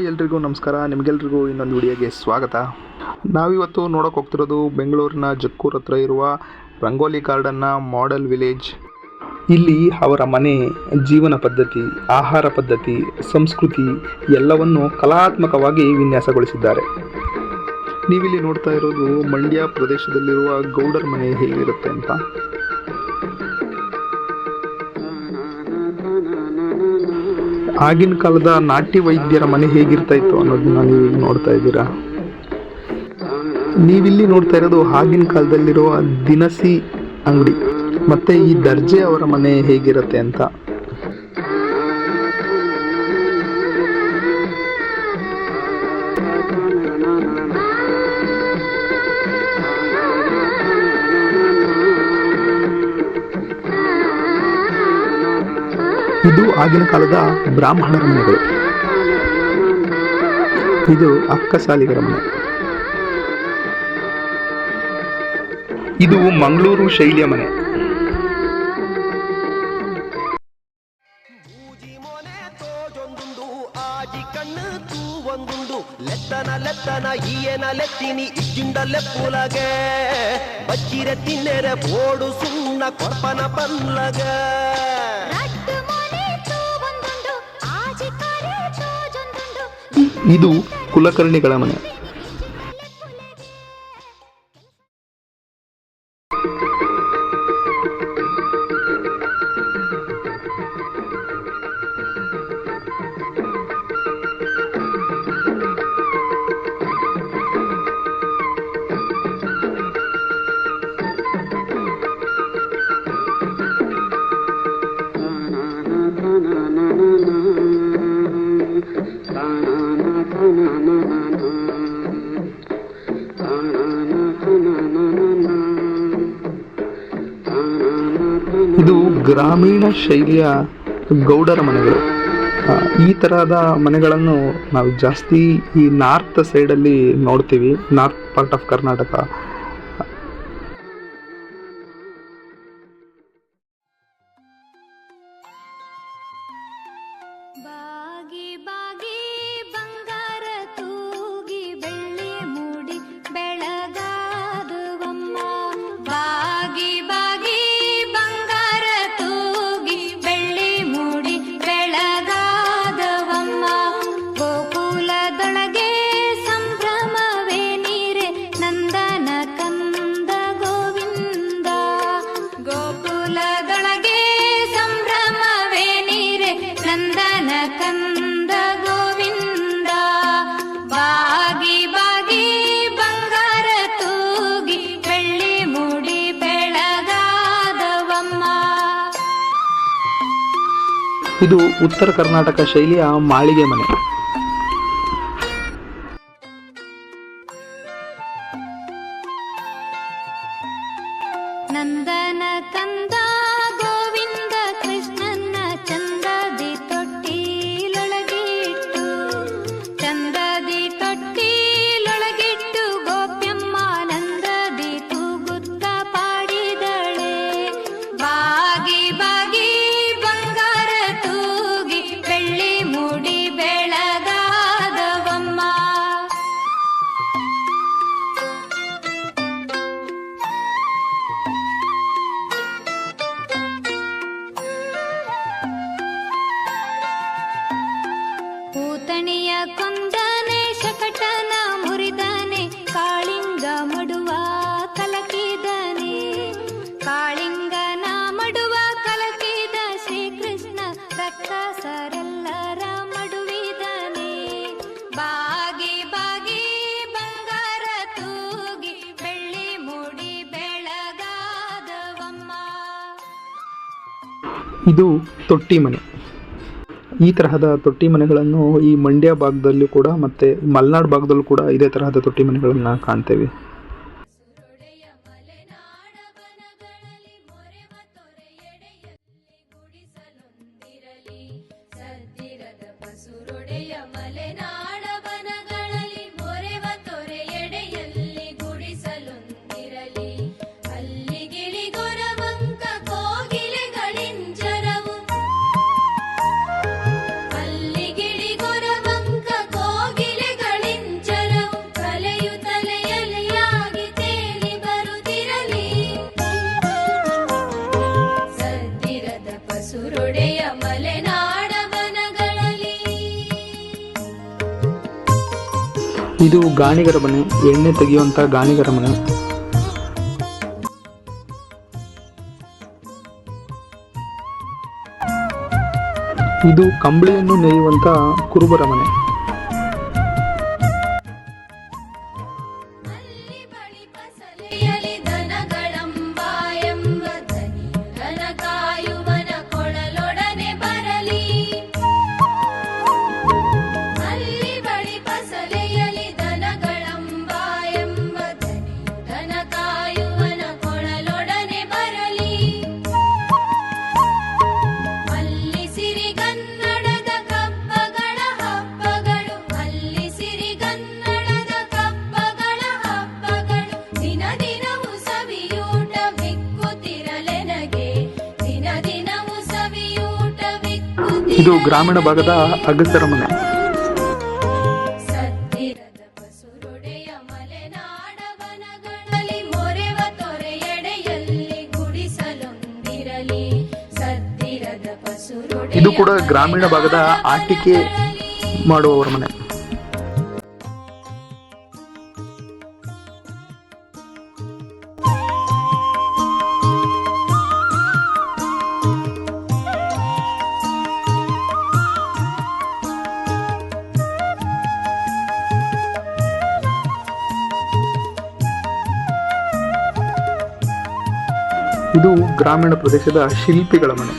ಎಲ್ರಿಗೂ ನಮಸ್ಕಾರ. ನಿಮಗೆಲ್ರಿಗೂ ಇನ್ನೊಂದು ವಿಡಿಯೋಗೆ ಸ್ವಾಗತ. ನಾವಿವತ್ತು ನೋಡೋಕೆ ಹೋಗ್ತಿರೋದು ಬೆಂಗಳೂರಿನ ಜಕ್ಕೂರ್ ಹತ್ರ ಇರುವ ರಂಗೋಲಿ ಗಾರ್ಡನ್ನ ಮಾಡೆಲ್ ವಿಲೇಜ್. ಇಲ್ಲಿ ಅವರ ಮನೆ, ಜೀವನ ಪದ್ಧತಿ, ಆಹಾರ ಪದ್ಧತಿ, ಸಂಸ್ಕೃತಿ ಎಲ್ಲವನ್ನು ಕಲಾತ್ಮಕವಾಗಿ ವಿನ್ಯಾಸಗೊಳಿಸಿದ್ದಾರೆ. ನೀವಿಲ್ಲಿ ನೋಡ್ತಾ ಇರೋದು ಮಂಡ್ಯ ಪ್ರದೇಶದಲ್ಲಿರುವ ಗೌಡರ ಮನೆ ಹೇಗಿರುತ್ತೆ ಅಂತ. ಆಗಿನ ಕಾಲದ ನಾಟಿ ವೈದ್ಯರ ಮನೆ ಹೇಗಿರ್ತಾ ಇತ್ತು ಅನ್ನೋದನ್ನ ನೀವು ನೋಡ್ತಾ ಇದ್ದೀರಾ. ನೀವಿಲ್ಲಿ ನೋಡ್ತಾ ಇರೋದು ಆಗಿನ ಕಾಲದಲ್ಲಿರುವ ದಿನಸಿ ಅಂಗಡಿ. ಮತ್ತೆ ಈ ದರ್ಜೆ ಅವರ ಮನೆ ಹೇಗಿರುತ್ತೆ ಅಂತ. ಇದು ಆಗಿನ ಕಾಲದ ಬ್ರಾಹ್ಮಣರ ಮನೆಗಳು. ಇದು ಅಕ್ಕಸಾಲಿಗರ ಮನೆ. ಇದು ಮಂಗಳೂರು ಶೈಲಿಯ ಮನೆ. ಇದು ಕುಲಕರ್ಣಿಗಳ ಮನೆ. ಇದು ಗ್ರಾಮೀಣ ಶೈಲಿಯ ಗೌಡರ ಮನೆಗಳು. ಈ ತರಹದ ಮನೆಗಳನ್ನು ನಾವು ಜಾಸ್ತಿ ಈ ನಾರ್ತ್ ಸೈಡಲ್ಲಿ ನೋಡ್ತೀವಿ, ನಾರ್ತ್ ಪಾರ್ಟ್ ಆಫ್ ಕರ್ನಾಟಕ. ಇದು ಉತ್ತರ ಕರ್ನಾಟಕ ಶೈಲಿಯ ಮಾಳಿಗೆ ಮನೆ. ನಂದನ ಕಂದ ಗೋವಿಂದ ಕೃಷ್ಣನ ಚಂದದಿ ತೊಟ್ಟಿಲೊಳಗಿಟ್ಟು, ಚಂದದಿ ತೊಟ್ಟಿಲೊಳಗಿಟ್ಟು ಗೋಪ್ಯಮ್ಮ ನಂದದಿ ತೂಗುತ್ತ ಪಾಡಿದಳೆ. ಬಾಗಿ ಬಾಗಿ ಬಂಗಾರ ತೂಗಿ ಬೆಳ್ಳಿ ಮೂಡಿ ಬೆಳಗಾದವಮ್ಮ. ಪೂತಣಿಯ ಕೊಂದನೆ ಶಕಟನ ಮುರಿದನೆ, ಕಾಳಿಂಗ ಮಡುವ ಕಲಕಿದನೆ. ಕಾಳಿಂಗನ ಮಡುವ ಕಲಕಿದ ಶ್ರೀಕೃಷ್ಣ ರಕ್ಕಸರೆಲ್ಲರ ಮಡುವಿದನೆ. ಬಾಗಿ ಬಾಗಿ ಬಂಗಾರ ತೂಗಿ ಬೆಳ್ಳಿ ಮೂಡಿ ಬೆಳಗಾದವಮ್ಮ. ಇದು ತೊಟ್ಟಿ ಮನೆ. ಈ ತರಹದ ತೊಟ್ಟಿ ಮನೆಗಳನ್ನು ಈ ಮಂಡ್ಯ ಭಾಗದಲ್ಲೂ ಕೂಡ ಮತ್ತೆ ಮಲೆನಾಡು ಭಾಗದಲ್ಲೂ ಕೂಡ ಇದೇ ತರಹದ ತೊಟ್ಟಿ ಮನೆಗಳನ್ನು ಕಾಣ್ತೇವೆ. ಅಲ್ಲಿಗಿಳಿ ಗೊರವಂಕ ಇದು ಗಾಣಿಗರ ಮನೆ, ಎಣ್ಣೆ ತೆಗೆಯುವಂಥ ಗಾಣಿಗರ ಮನೆ. ಇದು ಕಂಬಳಿಯನ್ನು ನೇಯುವಂಥ ಕುರುಬರ ಮನೆ. ಇದು ಗ್ರಾಮೀಣ ಭಾಗದ ಅಗಸರ ಮನೆ. ಇದು ಕೂಡ ಗ್ರಾಮೀಣ ಭಾಗದ ಆಟಿಕೆ ಮಾಡುವವರ ಮನೆ. ಇದು ಗ್ರಾಮೀಣ ಪ್ರದೇಶದ ಶಿಲ್ಪಿಗಳ ಮನೆ.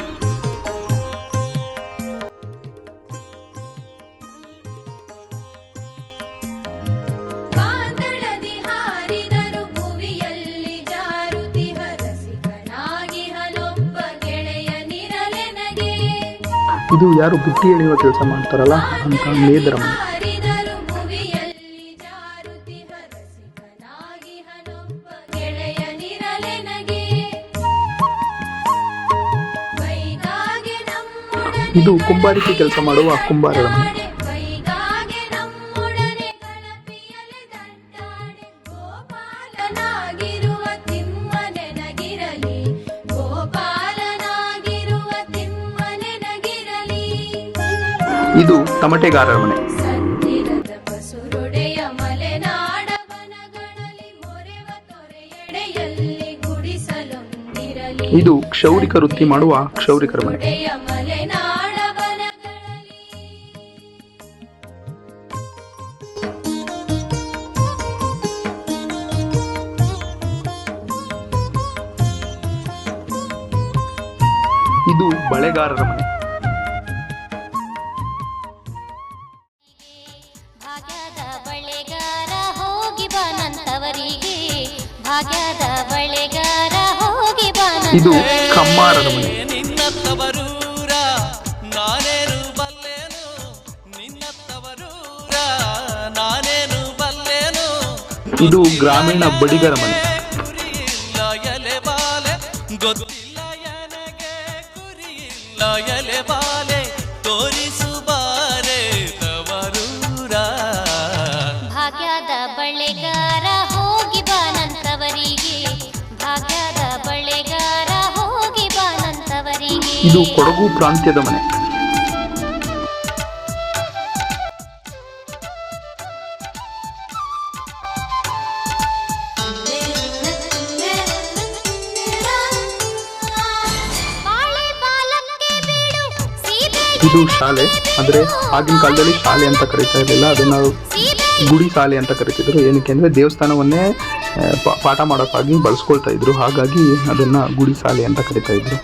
ಇದು ಯಾರು ಬುಟ್ಟಿ ಎಳೆಯುವ ಕೆಲಸ ಮಾಡ್ತಾರಲ್ಲ ಅಂತ ಮೇದರ ಮನೆ. ಇದು ಕುಂಬಾರಿಕೆ ಕೆಲಸ ಮಾಡುವ ಕುಂಬಾರರ ಮನೆ. ಇದು ತಮಟೆಗಾರರ ಮನೆ. ಇದು ಕ್ಷೌರಿಕ ವೃತ್ತಿ ಮಾಡುವ ಕ್ಷೌರಿಕರ ಮನೆ. ಇದು ಬಳೆಗಾರರ ಮನೆ. ಭಾಗ್ಯದ ಬಳೆಗಾರ ಹೋಗಿ ಬಾನಂತವರಿಗೆ, ಭಾಗ್ಯದ ಬಳೆಗಾರ ಹೋಗಿ ಬಾನಂತವರಿಗೆ. ಇದು ಕಮ್ಮಾರರ ಮನೆ. ನಿನ್ನತ್ತವರೂರ ನಾನೇನು ಬಲ್ಲೇನು, ನಿನ್ನತ್ತವರೂರ ನಾನೇನು ಬಲ್ಲೇನು. ಇದು ಗ್ರಾಮೀಣ ಬಡಿಗರ ಮನೆ. ಕುರಿಯಿಲ್ಲ ಎಲೆ ಬಾಲೆ ಗೊತ್ತಿಲ್ಲ ನನಗೆ, ಕುರಿಯಿಲ್ಲ ಎಲೆ ಬಾಲೆ ತೋರಿಸುಬಾರೆ ತವರೂರ. ಭಾಗ್ಯದ ಬಳೆಗಾರ ಹೋಗಿ ಬಾನಂತವರಿಗೆ, ಭಾಗ್ಯದ ಬಳೆಗಾರ ಹೋಗಿ ಬಾನಂತವರಿಗೆ. ಇದು ಕೊಡಗು ಪ್ರಾಂತ್ಯದ ಮನೆ. ಇದು ಶಾಲೆ, ಅಂದ್ರೆ ಆಗಿನ ಕಾಲದಲ್ಲಿ ಶಾಲೆ ಅಂತ ಕರೀತಾ ಇರಲಿಲ್ಲ, ಅದನ್ನ ಗುಡಿ ಶಾಲೆ ಅಂತ ಕರಿತಿದ್ರು. ಏನಕ್ಕೆ ಅಂದ್ರೆ ದೇವಸ್ಥಾನವನ್ನೇ ಪಾಠ ಮಾಡೋಕ್ಕಾಗಿ ಬಳಸ್ಕೊಳ್ತಾ ಇದ್ರು, ಹಾಗಾಗಿ ಅದನ್ನ ಗುಡಿ ಶಾಲೆ ಅಂತ ಕರಿತಾ ಇದ್ರು.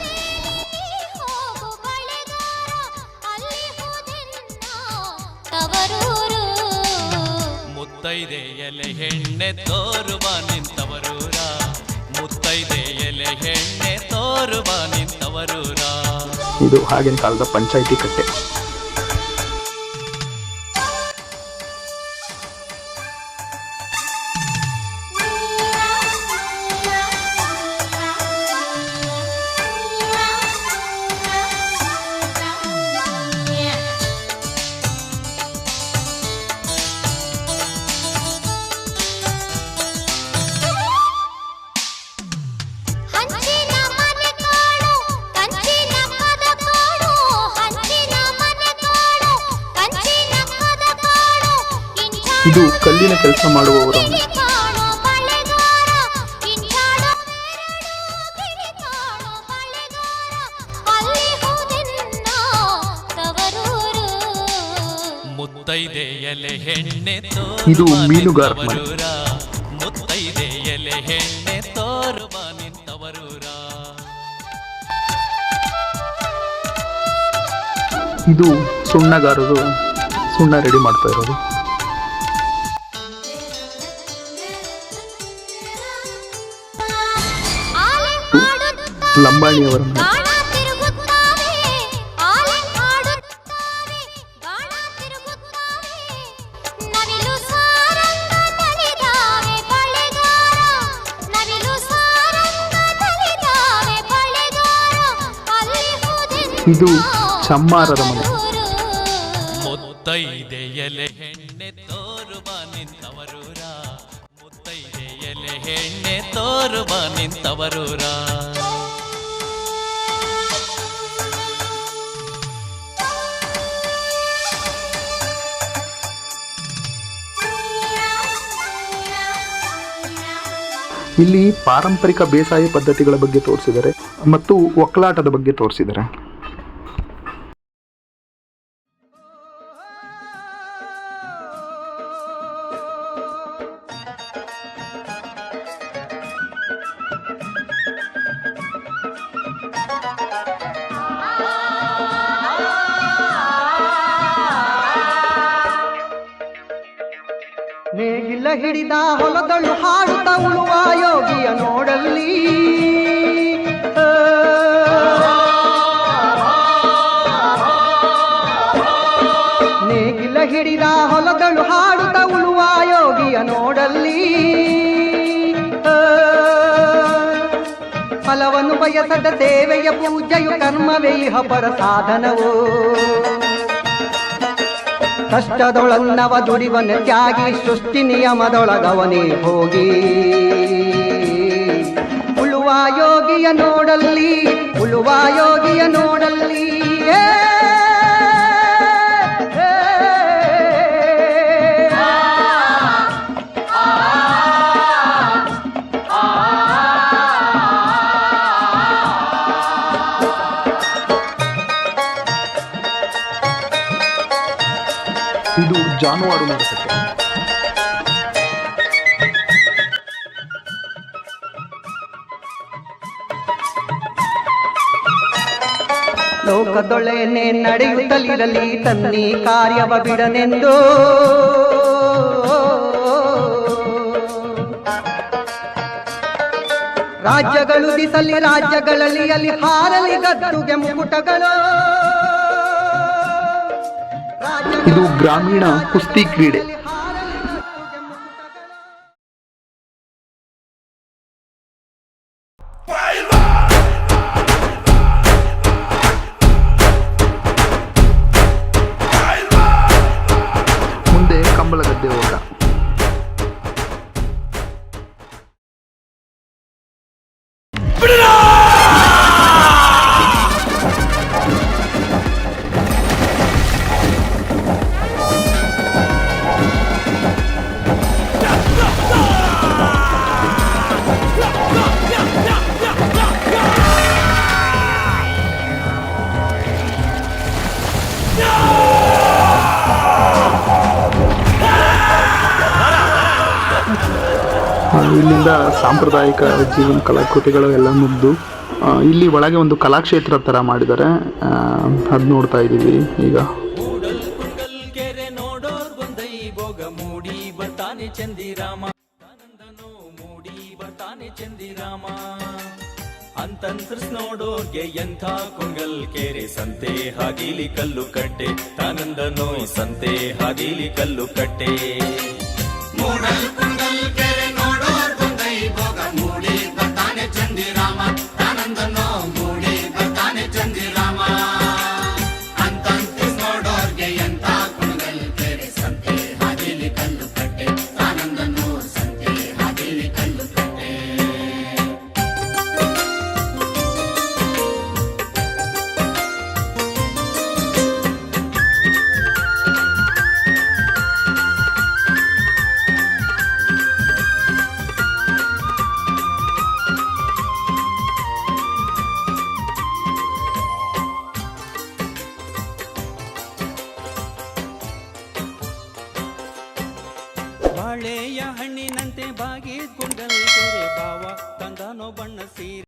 ಮುತ್ತೈದೆ ಎಲೆ ಹೆಣ್ಣೆ ತೋರುವ ನಿಂತವರೂರ, ಮುತ್ತೈದೆ ಎಲೆ ಹೆಣ್ಣೆ ತೋರುವ ನಿಂತವರೂರ. ಇದು ಆಗಿನ ಕಾಲದ ಪಂಚಾಯಿತಿ ಕಟ್ಟೆ. ಹಂಚಿನ ಮನೆ ಕಾಣು, ಕಂಚಿನ ಪದ ಕಾಣು, ಹಂಚಿನ ಮನೆ ಇದು ಕಲ್ಲಿನ ಕೆಲಸ ಮಾಡುವವರ ಮನೆ. ಕಾಣೋ ಬಳೆಗಾರ, ಕಿಂಚಾಡೋ ಗಿಳಿ ಕಾಣೋ ಬಳೆಗಾರ, ಅಲ್ಲಿ ಹೋದೆನ್ನ ತವರೂರು. ಮುತ್ತೈದೆ ಎಲೆ ಹೆಣ್ಣೆ ಇದು ತೋರುವ ಮೀನುಗಾರ ಮನೆ. ನಿಂತವರೂರ. ಮುತ್ತೈದೆ ಎಲೆ ಹೆಣ್ಣೆ ತೋರುವ ನಿಂತವರೂರ. ಇದು ಸುಣ್ಣಗಾರರು ಸುಣ್ಣ ರೆಡಿ ಮಾಡ್ತಾ ಇರೋದು. ಆಲೆ ಹಾಡುತ್ತಾರೆ, ಲಂಬಾಣಿಯವರ ಮನೆ. ಗಾಣ ತಿರುಗುತ್ತಾರೆ, ಆಲೆ ಹಾಡುತ್ತಾರೆ, ಗಾಣ ತಿರುಗುತ್ತಾರೆ. ನವಿಲು ಸಾರಂಗ ನಲಿದಾವೆ ಬಳೆಗಾರ, ನವಿಲು ಸಾರಂಗ ನಲಿದಾವೆ ಬಳೆಗಾರ, ಅಲ್ಲಿ ಹೋದೆನ್ನ ಇದು ಚಮ್ಮಾರರ ಮನೆ. ತವರೂರು. ಮುತ್ತೈದೆ ಎಲೆ ಹೆಣ್ಣೆ ತೋರುವ ನಿಂತವರೂರ. ಮುತ್ತೈದೆ ಎಲೆ ಹೆಣ್ಣೆ ತೋರುವ ನಿಂತವರೂರ. ಇಲ್ಲಿ ಪಾರಂಪರಿಕ ಬೇಸಾಯ ಪದ್ಧತಿಗಳ ಬಗ್ಗೆ ತೋರಿಸಿದ್ದಾರೆ ಮತ್ತು ಒಕ್ಕಲಾಟದ ಬಗ್ಗೆ ತೋರಿಸಿದ್ದಾರೆ. ನೇಗಿಲ ಹಿಡಿದ ಹೊಲದಳು ಹಾಡುತ್ತ ಉಳುವ ಯೋಗಿಯ ನೋಡಲ್ಲಿ. ನೇಗಿಲ ಹಿಡಿದ ಹೊಲದಳು ಹಾಡುತ್ತ ಉಳುವ ಯೋಗಿಯ ನೋಡಲ್ಲಿ. ಫಲವನ್ನು ಬಯಸದ ಸೇವೆಯ ಪೂಜೆಯು ಕರ್ಮವೇ ಇಹ ಪರ ಸಾಧನವು. ಕಷ್ಟದೊಳನ್ನವ ದುಡಿವನ ತ್ಯಾಗಿ ಸೃಷ್ಟಿ ನಿಯಮದೊಳಗವನೇ ಹೋಗಿ. ಉಳುವ ಯೋಗಿಯ ನೋಡಲ್ಲಿ, ಉಳುವ ಯೋಗಿಯ ನೋಡಲ್ಲಿ. ಏ, ಏ, ಇದು ಜಾನುವಾರು ಮಾರುಕಟ್ಟೆ. ಲೋಕದೊಳೆನೆ ನಡೆಯುತ್ತಲಿರಲಿ ತನ್ನಿ ಕಾರ್ಯವ ಬಿಡನೆಂದು. ರಾಜ್ಯಗಳು ದಿಸಲಿ ರಾಜ್ಯಗಳಲ್ಲಿ ಅಲ್ಲಿ ಹಾರಲಿ ಗದ್ದುಗೆ ಮುಕುಟಗಳು. ಇದು ಗ್ರಾಮೀಣ ಕುಸ್ತಿ ಕ್ರೀಡೆ. ಮುಂದೆ ಕಂಬಳಗದ್ದೆ ಓಟ. ಇಲ್ಲಿಂದ ಸಾಂಪ್ರದಾಯಿಕ ಜೀವನ ಕಲಾಕೃತಿಗಳು ಎಲ್ಲ ಮುಗ್ದು ಇಲ್ಲಿ ಒಳಗೆ ಒಂದು ಕಲಾಕ್ಷೇತ್ರ ಥರ ಮಾಡಿದ್ದಾರೆ. ಅದು ನೋಡ್ತಾ ಇದ್ದೀವಿ ಈಗ. ಕೆರೆ ನೋಡೋರ್ ಬಂದೈ ಭೋಗ ಮೂಡಿ ಬರ್ತಾನೆ ಚಂದಿರಾಮ. ಆನಂದನೋ ಮೂಡಿ ಬರ್ತಾನೆ ಚಂದಿರಾಮ. ಅಂತಂತ್ರಿಸ್ ನೋಡೋರ್ಗೆ ಎಂಥ ಕುಂಗಲ್ ಕೆರೆ ಸಂತೆ ಹಾದಿಲಿ ಕಲ್ಲು ಕಟ್ಟೆ. ತಾನಂದನೋ ಸಂತೆ ಹಾದಿಲಿ ಕಲ್ಲು ಕಟ್ಟೆ. ಮೂಡಲ್ ಕುಂಗಲ್ ಕೆರೆ ನೋಡೋರ್ ಬಂದೈ ಭೋಗ ಮೂಡಿ ಬರ್ತಾನೆ ಚಂದಿರಾಮ. ತಾನಂದನೋ ಮೂಡಿ ಬರ್ತಾನೆ ಚಂದಿರಾಮ. ಅಂತಂತ್ರಿಸ್ ನೋಡೋರ್ಗೆ ಎಂಥ ಕುಂಗಲ್ ಕೆರೆ ಸಂತೆ ಹಾದಿಲಿ ಕಲ್ಲು ಕಟ್ಟೆ. ತಾನಂದನೋ ಸಂತೆ ಹಾದಿಲಿ ಕಲ್ಲು ಕಟ್ಟೆ. ಬಾಳೆಯ ಹಣ್ಣಿನಂತೆ ಬಾಗಿ ಕುಂಡಲ್ ಕೆರೆ ಬಾವ ತಂದಾನೋ ಬಣ್ಣ ಸೀರೆ